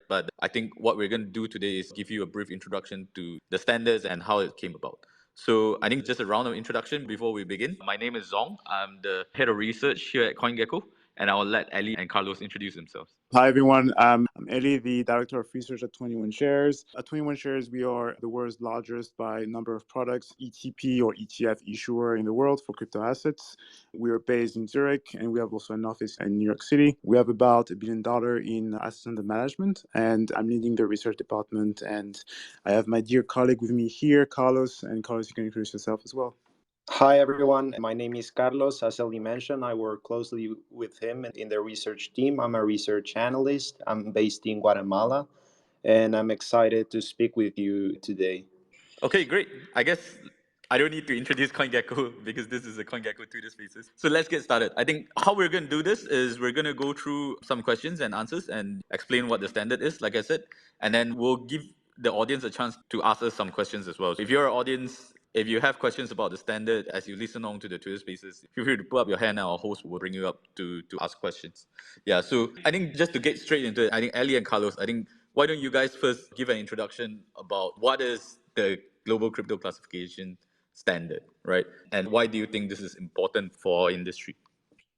But I think what we're going to do today is give you a brief introduction to the standards and how it came about. So I think just a round of introduction before we begin. My name is Zong. I'm the head of research here at CoinGecko, and I'll let Eli and Carlos introduce themselves. Hi, everyone. I'm Eli, the Director of Research at 21 Shares. At 21 Shares, we are the world's largest by number of products ETP or ETF issuer in the world for crypto assets. We are based in Zurich, and we have also an office in New York City. We have about $1 billion in assets under management, and I'm leading the research department. And I have my dear colleague with me here, Carlos. And Carlos, you can introduce yourself as well. Hi, everyone. My name is Carlos. As Eli mentioned, I work closely with him in the research team. I'm a research analyst. I'm based in Guatemala, and I'm excited to speak with you today. Okay, great. I guess I don't need to introduce CoinGecko because this is a CoinGecko Twitter Spaces. So let's get started. I think how we're going to do this is we're going to go through some questions and answers and explain what the standard is, like I said, and then we'll give the audience a chance to ask us some questions as well. So if you're an audience, if you have questions about the standard as you listen on to the Twitter Spaces, feel free to put up your hand and our host will bring you up to ask questions. Yeah, so I think just to get straight into it, I think Eli and Carlos, why don't you guys first give an introduction about what is the global crypto classification standard, right? And why do you think this is important for our industry?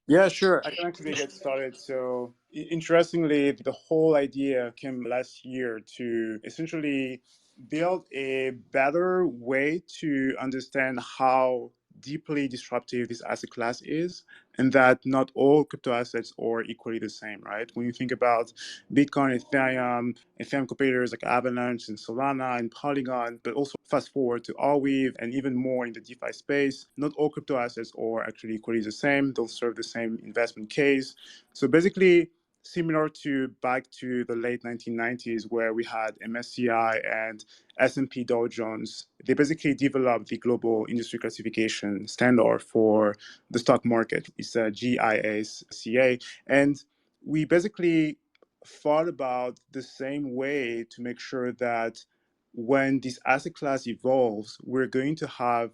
Yeah, sure. I can actually get started. So, interestingly, the whole idea came last year to essentially build a better way to understand how deeply disruptive this asset class is, and that not all crypto assets are equally the same, right? When you think about Bitcoin, Ethereum competitors like Avalanche and Solana and Polygon, but also fast forward to 𝕰 and even more in the DeFi space, not all crypto assets are actually equally the same. Don't serve the same investment case. So basically, similar to back to the late 1990s where we had MSCI and S&P Dow Jones, they basically developed the global industry classification standard for the stock market. It's a GIACA. And we basically thought about the same way to make sure that when this asset class evolves, we're going to have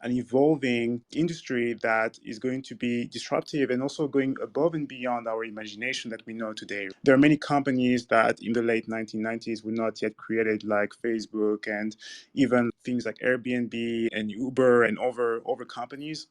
an evolving industry that is going to be disruptive and also going above and beyond our imagination that we know today. There are many companies that in the late 1990s were not yet created, like Facebook and even things like Airbnb and Uber and other companies.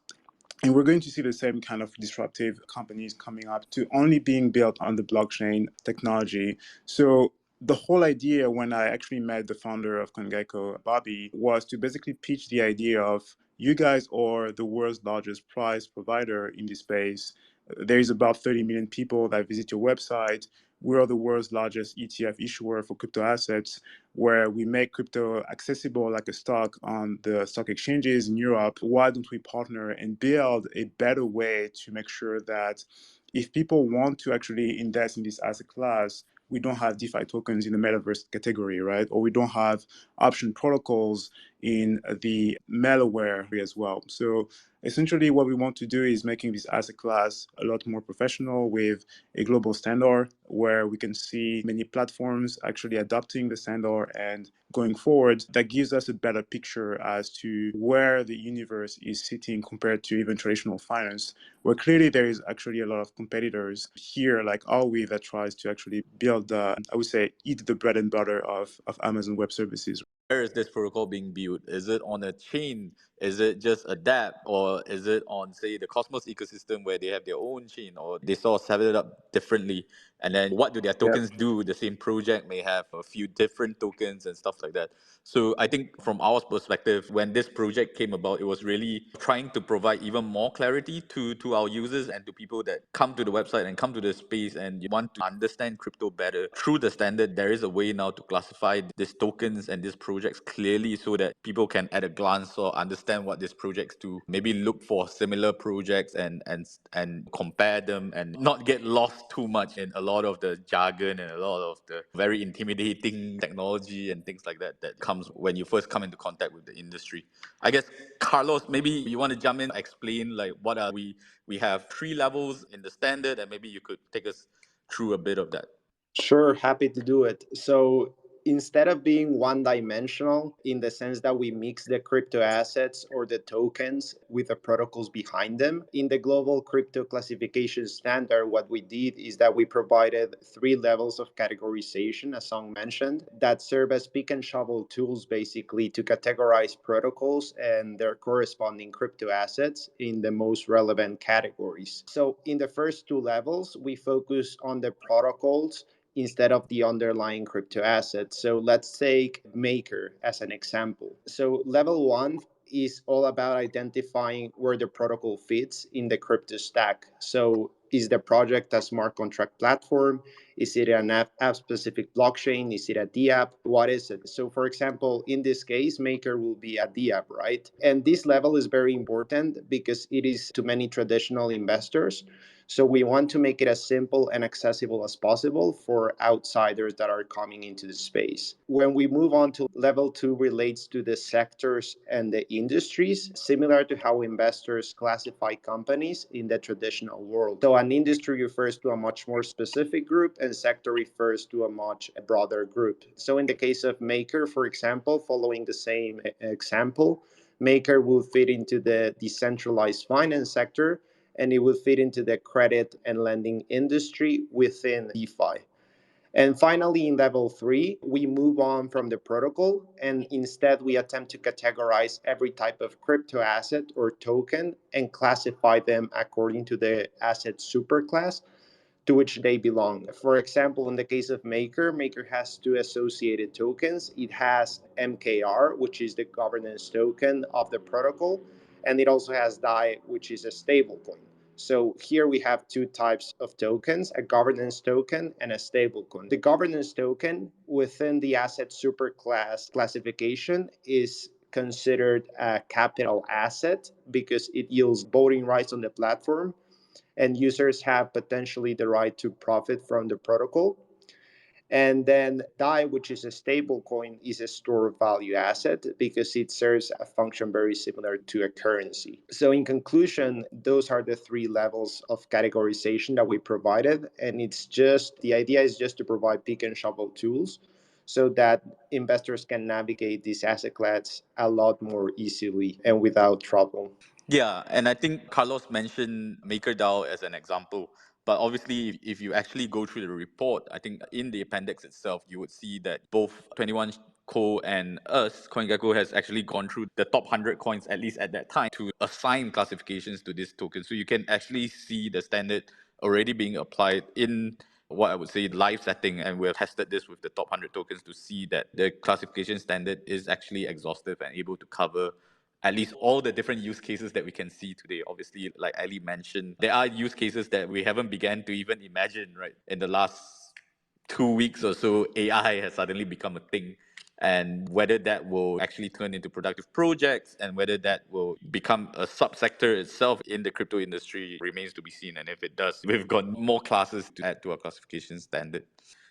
And we're going to see the same kind of disruptive companies coming up to only being built on the blockchain technology. So the whole idea when I actually met the founder of CoinGecko, Bobby, was to basically pitch the idea of you guys are the world's largest prize provider in this space. There is about 30 million people that visit your website. We are the world's largest ETF issuer for crypto assets, where we make crypto accessible like a stock on the stock exchanges in Europe. Why don't we partner and build a better way to make sure that if people want to actually invest in this asset class, we don't have DeFi tokens in the metaverse category, right? Or we don't have option protocols in the malware as well. So essentially what we want to do is making this asset class a lot more professional with a global standard where we can see many platforms actually adopting the standard and going forward. That gives us a better picture as to where the universe is sitting compared to even traditional finance, where clearly there is actually a lot of competitors here like 𝕰 that tries to actually build, I would say, eat the bread and butter of Amazon Web Services. Where is this protocol being built? Is it on a chain? Is it just a dApp? Or is it on, say, the Cosmos ecosystem where they have their own chain or they sort of set it up differently? And then what do their tokens do? The same project may have a few different tokens and stuff like that. So I think from our perspective, when this project came about, it was really trying to provide even more clarity to our users and to people that come to the website and come to the space and you want to understand crypto better. Through the standard, there is a way now to classify these tokens and these projects clearly so that people can at a glance or understand what these projects do. Maybe look for similar projects and compare them and not get lost too much in a lot of the jargon and a lot of the very intimidating technology and things like that comes when you first come into contact with the industry. I guess, Carlos, maybe you want to jump in, explain like what are we have 3 levels in the standard and maybe you could take us through a bit of that. Sure, happy to do it. So instead of being one-dimensional in the sense that we mix the crypto assets or the tokens with the protocols behind them, in the global crypto classification standard, what we did is that we provided 3 levels of categorization, as Song mentioned, that serve as pick and shovel tools basically to categorize protocols and their corresponding crypto assets in the most relevant categories. So in the first 2 levels, we focus on the protocols instead of the underlying crypto assets. So let's take Maker as an example. So level 1 is all about identifying where the protocol fits in the crypto stack. So is the project a smart contract platform? Is it an app-specific blockchain? Is it a DApp? What is it? So for example, in this case, Maker will be a DApp, right? And this level is very important because it is to many traditional investors. So we want to make it as simple and accessible as possible for outsiders that are coming into the space. When we move on to level 2 relates to the sectors and the industries, similar to how investors classify companies in the traditional world. So an industry refers to a much more specific group and sector refers to a much broader group. So in the case of Maker, for example, following the same example, Maker will fit into the decentralized finance sector, and it will fit into the credit and lending industry within DeFi. And finally, in level 3, we move on from the protocol and instead we attempt to categorize every type of crypto asset or token and classify them according to the asset superclass to which they belong. For example, in the case of Maker, Maker has 2 associated tokens. It has MKR, which is the governance token of the protocol, and it also has DAI, which is a stablecoin. So here we have 2 types of tokens, a governance token and a stablecoin. The governance token within the asset superclass classification is considered a capital asset because it yields voting rights on the platform and users have potentially the right to profit from the protocol. And then DAI, which is a stable coin, is a store of value asset because it serves a function very similar to a currency. So in conclusion, those are the 3 levels of categorization that we provided. And the idea is just to provide pick and shovel tools so that investors can navigate these asset class a lot more easily and without trouble. Yeah, and I think Carlos mentioned MakerDAO as an example. But obviously, if you actually go through the report, I think in the appendix itself, you would see that both 21 Co and us, CoinGecko, has actually gone through the top 100 coins, at least at that time, to assign classifications to this token. So you can actually see the standard already being applied in what I would say live setting, and we have tested this with the top 100 tokens to see that the classification standard is actually exhaustive and able to cover at least all the different use cases that we can see today. Obviously, like Eli mentioned, there are use cases that we haven't begun to even imagine, right? In the last 2 weeks or so, AI has suddenly become a thing. And whether that will actually turn into productive projects and whether that will become a subsector itself in the crypto industry remains to be seen. And if it does, we've got more classes to add to our classification standard.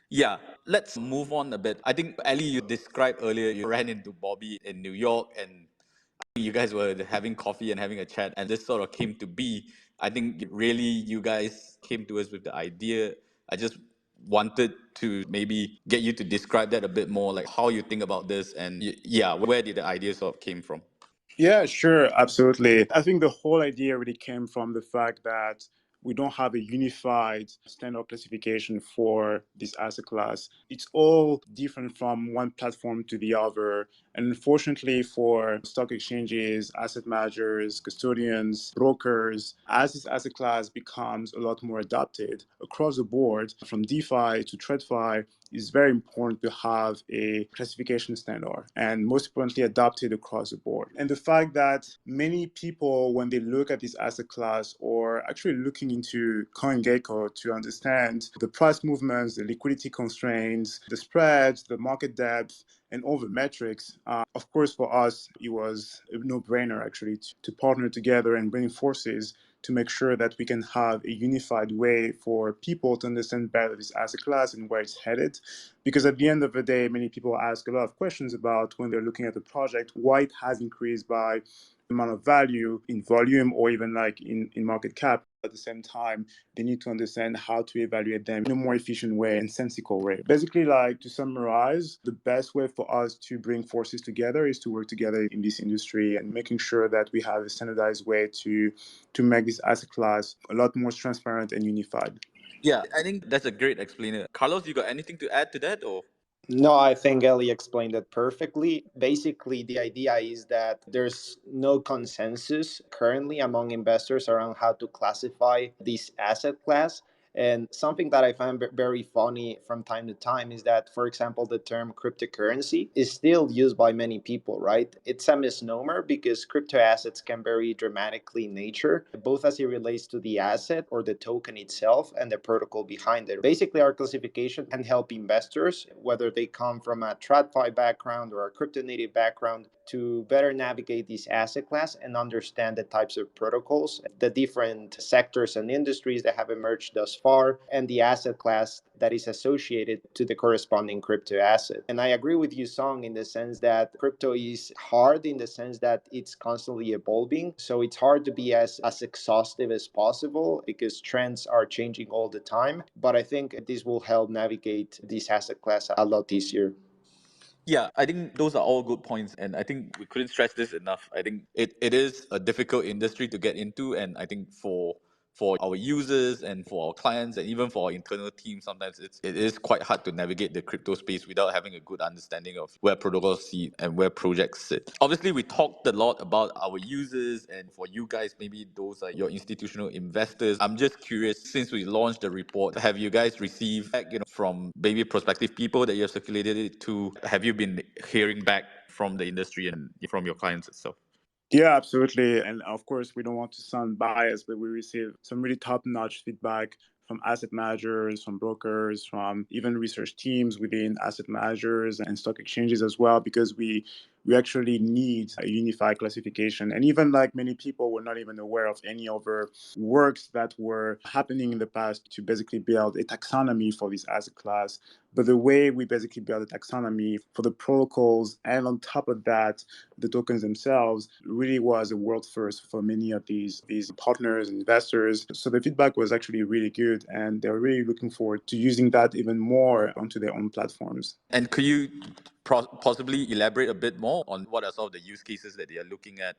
Yeah, let's move on a bit. I think, Ali, you described earlier you ran into Bobby in New York and you guys were having coffee and having a chat, and this sort of came to be. I think really you guys came to us with the idea. I just wanted to maybe get you to describe that a bit more, like how you think about this, and yeah, where did the idea sort of came from? Yeah, sure, absolutely. I think the whole idea really came from the fact that we don't have a unified standard classification for this asset class. It's all different from one platform to the other. And unfortunately for stock exchanges, asset managers, custodians, brokers, as this asset class becomes a lot more adopted across the board, from DeFi to TradFi, it's very important to have a classification standard and most importantly adopted across the board. And the fact that many people, when they look at this asset class or actually looking into CoinGecko to understand the price movements, the liquidity constraints, the spreads, the market depth, and all the metrics, of course, for us, it was a no-brainer actually to partner together and bring forces to make sure that we can have a unified way for people to understand better this asset class and where it's headed. Because at the end of the day, many people ask a lot of questions about when they're looking at the project, why it has increased by amount of value in volume or even like in market cap. At the same time, they need to understand how to evaluate them in a more efficient way and sensical way. Basically, like to summarize, the best way for us to bring forces together is to work together in this industry and making sure that we have a standardized way to make this asset class a lot more transparent and unified. Yeah, I think that's a great explainer. Carlos, you got anything to add to that, or? No, I think Ellie explained it perfectly. Basically, the idea is that there's no consensus currently among investors around how to classify this asset class. And something that I find very funny from time to time is that, for example, the term cryptocurrency is still used by many people, right? It's a misnomer because crypto assets can vary dramatically in nature, both as it relates to the asset or the token itself and the protocol behind it. Basically, our classification can help investors, whether they come from a TradFi background or a crypto native background, to better navigate this asset class and understand the types of protocols, the different sectors and industries that have emerged thus far, and the asset class that is associated to the corresponding crypto asset. And I agree with you, Song, in the sense that crypto is hard in the sense that it's constantly evolving. So it's hard to be as exhaustive as possible because trends are changing all the time. But I think this will help navigate this asset class a lot easier. Yeah, I think those are all good points, and I think we couldn't stress this enough. I think it is a difficult industry to get into, and I think for our users and for our clients and even for our internal team, sometimes it is quite hard to navigate the crypto space without having a good understanding of where protocols sit and where projects sit. Obviously, we talked a lot about our users, and for you guys, maybe those are your institutional investors. I'm just curious, since we launched the report, have you guys received feedback, from maybe prospective people that you have circulated it to? Have you been hearing back from the industry and from your clients itself? Yeah, absolutely. And of course, we don't want to sound biased, but we receive some really top-notch feedback from asset managers, from brokers, from even research teams within asset managers and stock exchanges as well, because we actually need a unified classification. And even like many people were not even aware of any other works that were happening in the past to basically build a taxonomy for this asset class. But the way we basically build a taxonomy for the protocols and on top of that, the tokens themselves really was a world first for many of these partners and investors. So the feedback was actually really good, and they're really looking forward to using that even more onto their own platforms. And could you possibly elaborate a bit more on what are some of the use cases that they are looking at?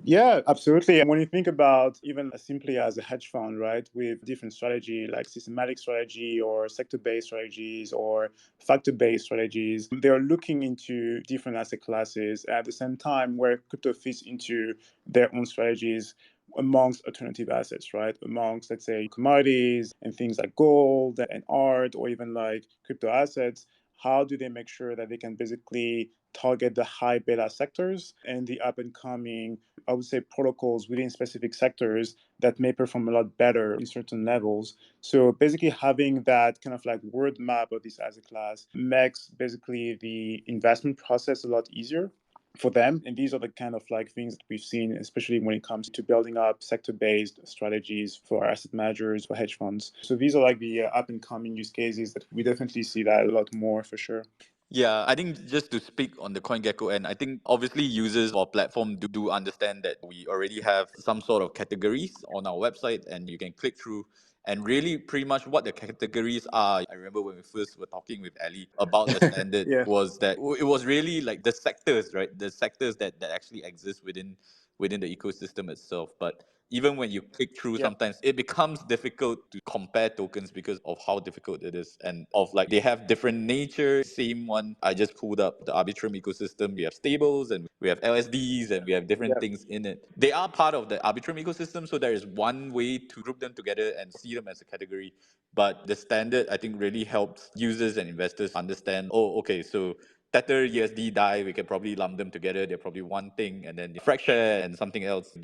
Yeah, absolutely. And when you think about even as simply as a hedge fund, right, with different strategy like systematic strategy or sector-based strategies or factor-based strategies, they're looking into different asset classes at the same time where crypto fits into their own strategies amongst alternative assets, right? Amongst, let's say, commodities and things like gold and art or even like crypto assets. How do they make sure that they can basically target the high beta sectors and the up and coming, I would say, protocols within specific sectors that may perform a lot better in certain levels? So basically having that kind of like word map of this asset class makes basically the investment process a lot easier for them. And these are the kind of like things that we've seen, especially when it comes to building up sector-based strategies for asset managers, for hedge funds. So these are like the up and coming use cases that we definitely see that a lot more for sure. Yeah, I think just to speak on the CoinGecko end, I think obviously users of our platform do understand that we already have some sort of categories on our website and you can click through. And really, pretty much what the categories are, I remember when we first were talking with Ali about the standard, Yeah. was that it was really like the sectors, right? The sectors that actually exist within the ecosystem itself. But even when you click through, Yeah. sometimes it becomes difficult to compare tokens because of how difficult it is and of like they have different nature. Same one, I just pulled up the Arbitrum ecosystem. We have stables and we have LSDs and we have different Yeah. things in it. They are part of the Arbitrum ecosystem, so there is one way to group them together and see them as a category. But the standard, I think, really helps users and investors understand, oh, okay, so Tether, USD, DAI, we can probably lump them together. They're probably one thing, and then Fracture and something else,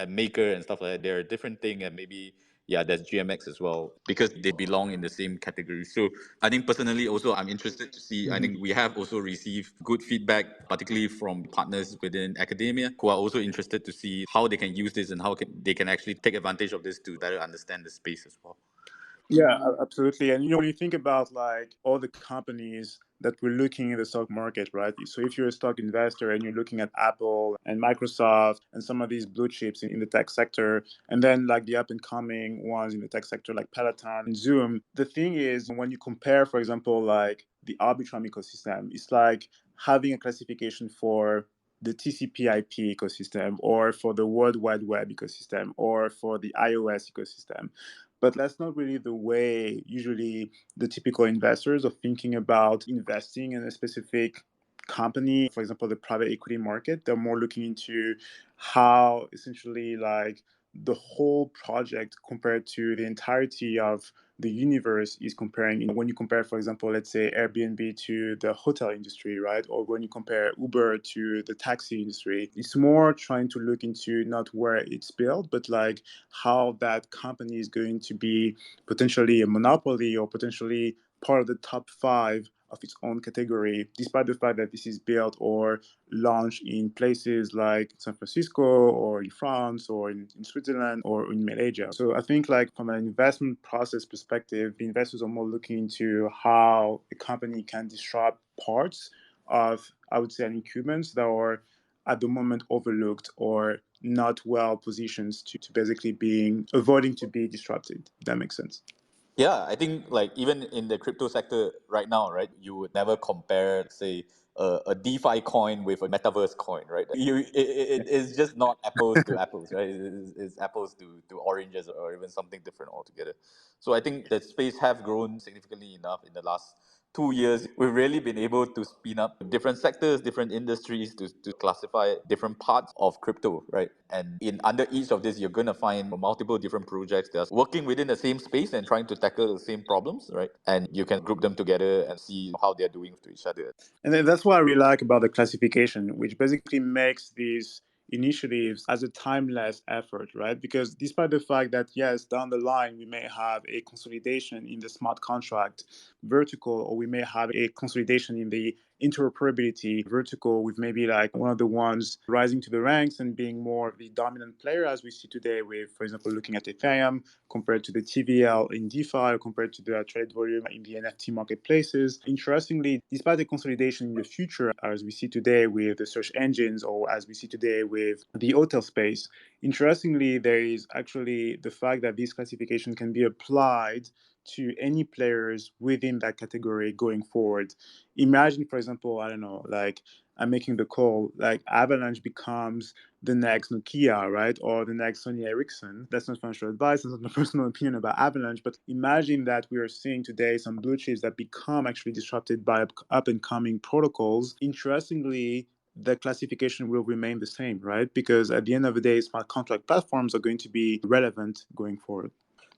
Maker and stuff like that. They're a different thing, and maybe yeah, there's GMX as well because they belong in the same category. So I think personally, also I'm interested to see. I Mhm. think we have also received good feedback, particularly from partners within academia, who are also interested to see how they can use this and how they can actually take advantage of this to better understand the space as well. Yeah, absolutely. And when you think about like all the companies that we're looking in the stock market, right? So if you're a stock investor and you're looking at Apple and Microsoft and some of these blue chips in the tech sector, and then like the up and coming ones in the tech sector like Peloton and Zoom, the thing is when you compare, for example, like the Arbitrum ecosystem, it's like having a classification for the TCP/IP ecosystem or for the World Wide Web ecosystem or for the iOS ecosystem. But that's not really the way usually the typical investors are thinking about investing in a specific company. For example, the private equity market, they're more looking into how essentially like the whole project compared to the entirety of the universe is comparing. When you compare, for example, let's say Airbnb to the hotel industry, right? Or when you compare Uber to the taxi industry, it's more trying to look into not where it's built, but like how that company is going to be potentially a monopoly or potentially part of the top five of its own category, despite the fact that this is built or launched in places like San Francisco or in France or in Switzerland or in Malaysia. So I think like from an investment process perspective, the investors are more looking into how a company can disrupt parts of, I would say, an incumbents that are at the moment overlooked or not well positioned to basically being avoiding to be disrupted. If that makes sense. Yeah, I think like even in the crypto sector right now, right, you would never compare, say, a DeFi coin with a metaverse coin, right? It is just not apples to apples, right? It's apples to oranges or even something different altogether. So I think the space have grown significantly enough in the last 2 years. We've really been able to spin up different sectors, different industries to classify different parts of crypto, right? And in under each of this, you're going to find multiple different projects that are working within the same space and trying to tackle the same problems, right? And you can group them together and see how they're doing to each other. And then that's what I really like about the classification, which basically makes these initiatives as a timeless effort, right? Because despite the fact that, yes, down the line, we may have a consolidation in the smart contract vertical, or we may have a consolidation in the interoperability vertical with maybe like one of the ones rising to the ranks and being more of the dominant player as we see today with, for example, looking at Ethereum compared to the TVL in DeFi or compared to the trade volume in the NFT marketplaces. Interestingly, despite the consolidation in the future, as we see today with the search engines or as we see today with the hotel space, interestingly, there is actually the fact that this classification can be applied to any players within that category going forward. Imagine, for example, I don't know, like I'm making the call, like Avalanche becomes the next Nokia, right? Or the next Sony Ericsson. That's not financial advice, that's not my personal opinion about Avalanche, but imagine that we are seeing today some blue chips that become actually disrupted by up and coming protocols. Interestingly, the classification will remain the same, right? Because at the end of the day, smart contract platforms are going to be relevant going forward.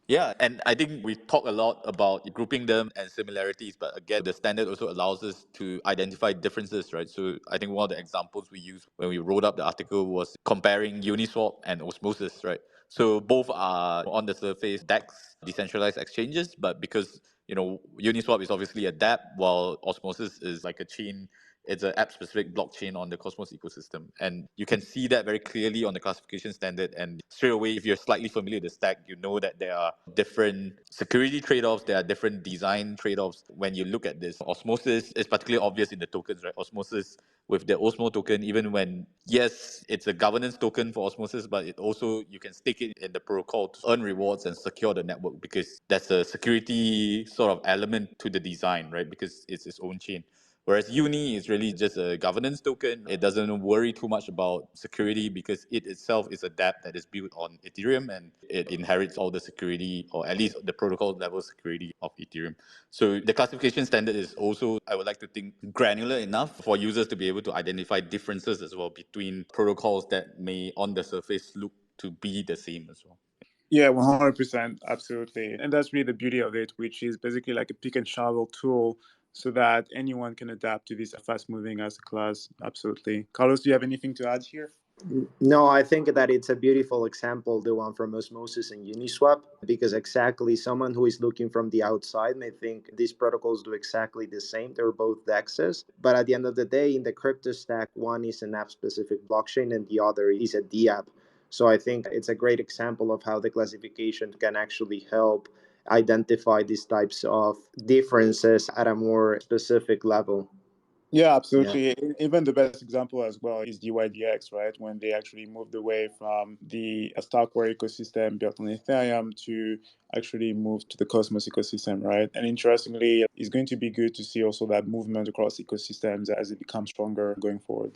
Yeah, and I think we talk a lot about grouping them and similarities, but again, the standard also allows us to identify differences, right? So I think one of the examples we used when we wrote up the article was comparing Uniswap and Osmosis, right? So both are on the surface DEX, decentralized exchanges, but because Uniswap is obviously a dApp, while Osmosis is like a chain. It's an app-specific blockchain on the Cosmos ecosystem. And you can see that very clearly on the classification standard. And straight away, if you're slightly familiar with the stack, you know that there are different security trade-offs, there are different design trade-offs. When you look at this, Osmosis is particularly obvious in the tokens, right? Osmosis with the Osmo token, even when, yes, it's a governance token for Osmosis, but it also, you can stake it in the protocol to earn rewards and secure the network because that's a security sort of element to the design, right? Because it's its own chain. Whereas Uni is really just a governance token. It doesn't worry too much about security because it itself is a dApp that is built on Ethereum and it inherits all the security, or at least the protocol level security of Ethereum. So the classification standard is also, I would like to think, granular enough for users to be able to identify differences as well between protocols that may on the surface look to be the same as well. Yeah, 100%. Absolutely. And that's really the beauty of it, which is basically like a pick and shovel tool so that anyone can adapt to this fast moving asset class. Absolutely. Carlos, do you have anything to add here? No, I think that it's a beautiful example, the one from Osmosis and Uniswap, because exactly someone who is looking from the outside may think these protocols do exactly the same. They're both DEXs, but at the end of the day, in the crypto stack, one is an app-specific blockchain and the other is a DApp. So I think it's a great example of how the classification can actually help identify these types of differences at a more specific level. Yeah, absolutely. Even the best example as well is DYDX, right? When they actually moved away from the Starkware ecosystem built on Ethereum to actually move to the Cosmos ecosystem, right? And interestingly, it's going to be good to see also that movement across ecosystems as it becomes stronger going forward.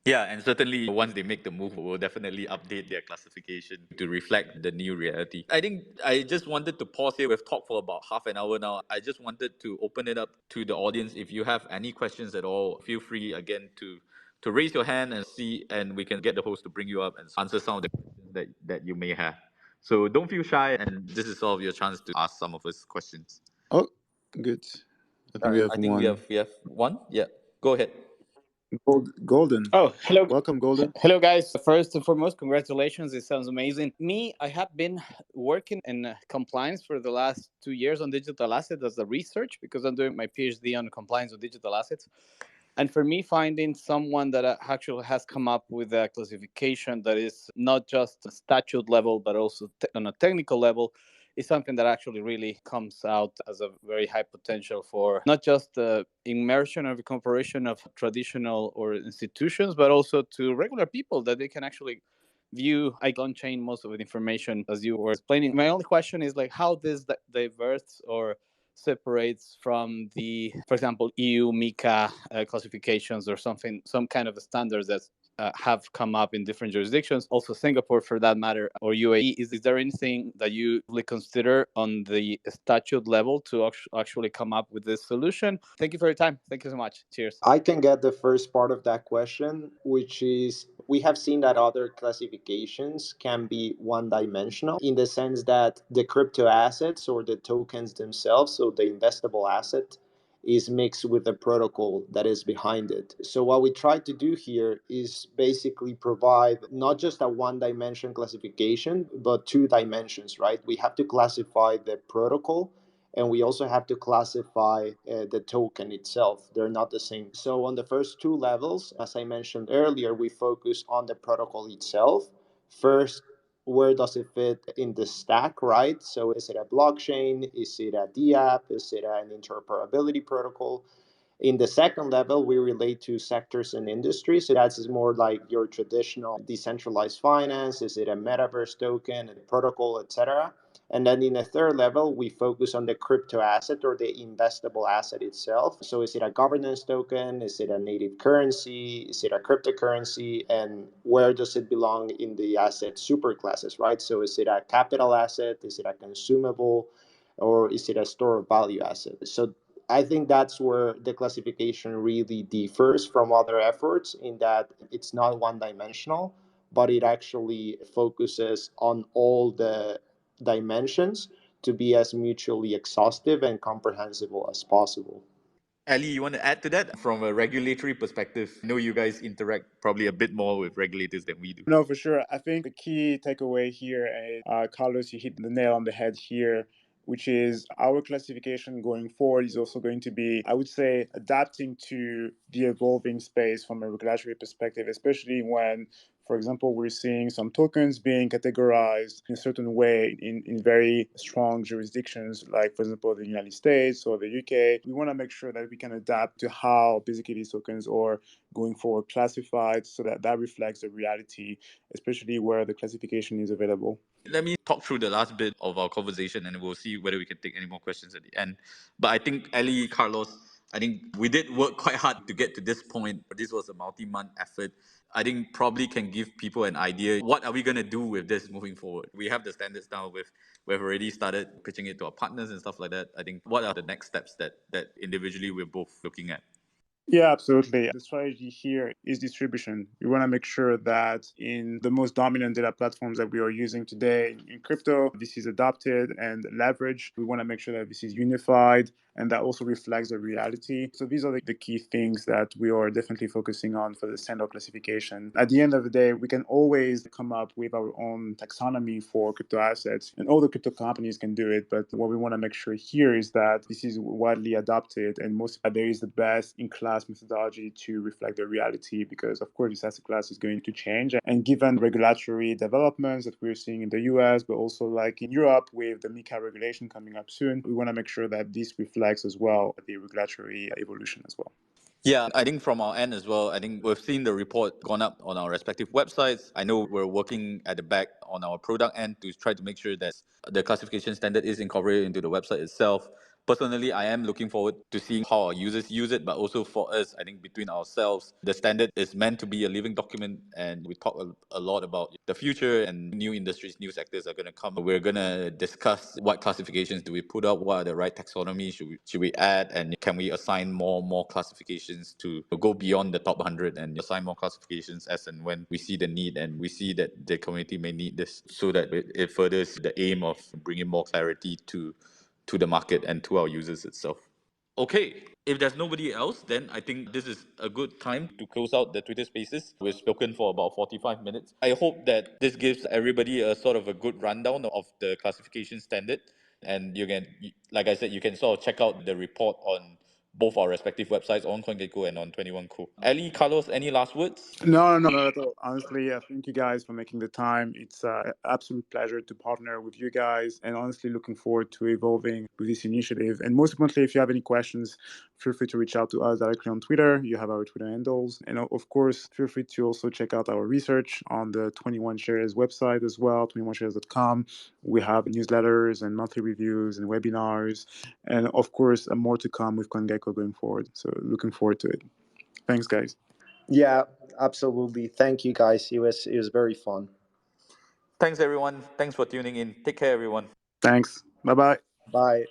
Yeah, and certainly once they make the move, we'll definitely update their classification to reflect the new reality. I think I just wanted to pause here. We've talked for about half an hour now. I just wanted to open it up to the audience. If you have any questions at all, feel free again to raise your hand and see, and we can get the host to bring you up and answer some of the questions that you may have. So don't feel shy, and this is all of your chance to ask some of us questions. Oh, good. I think we have I think one. we have one. Yeah, go ahead. Golden. Oh, hello. Welcome, Golden. Hello, guys. First and foremost, congratulations. It sounds amazing. Me, I have been working in compliance for the last 2 years on digital assets as a research because I'm doing my PhD on compliance of digital assets. And for me, finding someone that actually has come up with a classification that is not just a statute level, but also on a technical level, is something that actually really comes out as a very high potential for not just the immersion or the comparison of traditional or institutions, but also to regular people that they can actually view on-chain most of the information as you were explaining. My only question is like how this diverts or separates from the, for example, EU MiCA classifications or something, some kind of standards that have come up in different jurisdictions, also Singapore for that matter, or UAE. Is there anything that you really consider on the statute level to actually come up with this solution? Thank you for your time. Thank you so much. Cheers. I can get the first part of that question, which is we have seen that other classifications can be one dimensional in the sense that the crypto assets or the tokens themselves, so the investable asset, is mixed with the protocol that is behind it. So, what we try to do here is basically provide not just a one dimension classification, but two dimensions, right? We have to classify the protocol and we also have to classify the token itself. They're not the same. So on the first two levels, as I mentioned earlier, we focus on the protocol itself. First, where does it fit in the stack, right? So is it a blockchain? Is it a DApp? Is it an interoperability protocol? In the second level, we relate to sectors and industries. So that's more like your traditional decentralized finance. Is it a metaverse token, a protocol, etc.? And then in the third level, we focus on the crypto asset or the investable asset itself. So is it a governance token? Is it a native currency? Is it a cryptocurrency? And where does it belong in the asset superclasses, right? So is it a capital asset? Is it a consumable? Or is it a store of value asset? So I think that's where the classification really differs from other efforts in that it's not one dimensional, but it actually focuses on all the dimensions to be as mutually exhaustive and comprehensible as possible. Ali, you want to add to that from a regulatory perspective? I know you guys interact probably a bit more with regulators than we do. No, for sure. I think the key takeaway here is, Carlos, you hit the nail on the head here, which is our classification going forward is also going to be, I would say, adapting to the evolving space from a regulatory perspective, especially when, for example, we're seeing some tokens being categorized in a certain way in very strong jurisdictions, like, for example, the United States or the UK. We want to make sure that we can adapt to how basically these tokens are going forward classified so that that reflects the reality, especially where the classification is available. Let me talk through the last bit of our conversation and we'll see whether we can take any more questions at the end. But I think, Ali, Carlos, I think we did work quite hard to get to this point. This was a multi-month effort. I think probably can give people an idea. What are we going to do with this moving forward? We have the standards now. We've already started pitching it to our partners and stuff like that. I think what are the next steps that individually we're both looking at? Yeah, absolutely. The strategy here is distribution. We want to make sure that in the most dominant data platforms that we are using today in crypto, this is adopted and leveraged. We want to make sure that this is unified and that also reflects the reality. So these are the key things that we are definitely focusing on for the standard classification. At the end of the day, we can always come up with our own taxonomy for crypto assets, and all the crypto companies can do it. But what we want to make sure here is that this is widely adopted and most there is the best in class class methodology to reflect the reality, because of course this asset class is going to change. And given regulatory developments that we're seeing in the US, but also like in Europe with the MiCA regulation coming up soon, we want to make sure that this reflects as well the regulatory evolution as well. Yeah, I think from our end as well, I think we've seen the report gone up on our respective websites. I know we're working at the back on our product end to try to make sure that the classification standard is incorporated into the website itself. Personally, I am looking forward to seeing how our users use it, but also for us, I think between ourselves, the standard is meant to be a living document, and we talk a lot about the future and new industries, new sectors are going to come. We're going to discuss what classifications do we put up, what are the right taxonomy should we add, and can we assign more classifications to go beyond the top 100 and assign more classifications as and when we see the need and we see that the community may need this, so that it furthers the aim of bringing more clarity to the market and to our users itself. Okay, if there's nobody else, then I think this is a good time to close out the Twitter Spaces. We've spoken for about 45 minutes. I hope that this gives everybody a sort of a good rundown of the classification standard. And you can, like I said, you can sort of check out the report on both our respective websites, on CoinGecko and on 21Co. Eli, Carlos, any last words? No, not at all. Honestly, thank you guys for making the time. It's an absolute pleasure to partner with you guys, and honestly looking forward to evolving with this initiative. And most importantly, if you have any questions, feel free to reach out to us directly on Twitter. You have our Twitter handles. And of course, feel free to also check out our research on the 21 Shares website as well, 21shares.com. We have newsletters and monthly reviews and webinars. And of course, more to come with CoinGecko going forward. So looking forward to it. Thanks, guys. Yeah, absolutely. Thank you, guys. It was very fun. Thanks, everyone. Thanks for tuning in. Take care, everyone. Thanks. Bye-bye. Bye.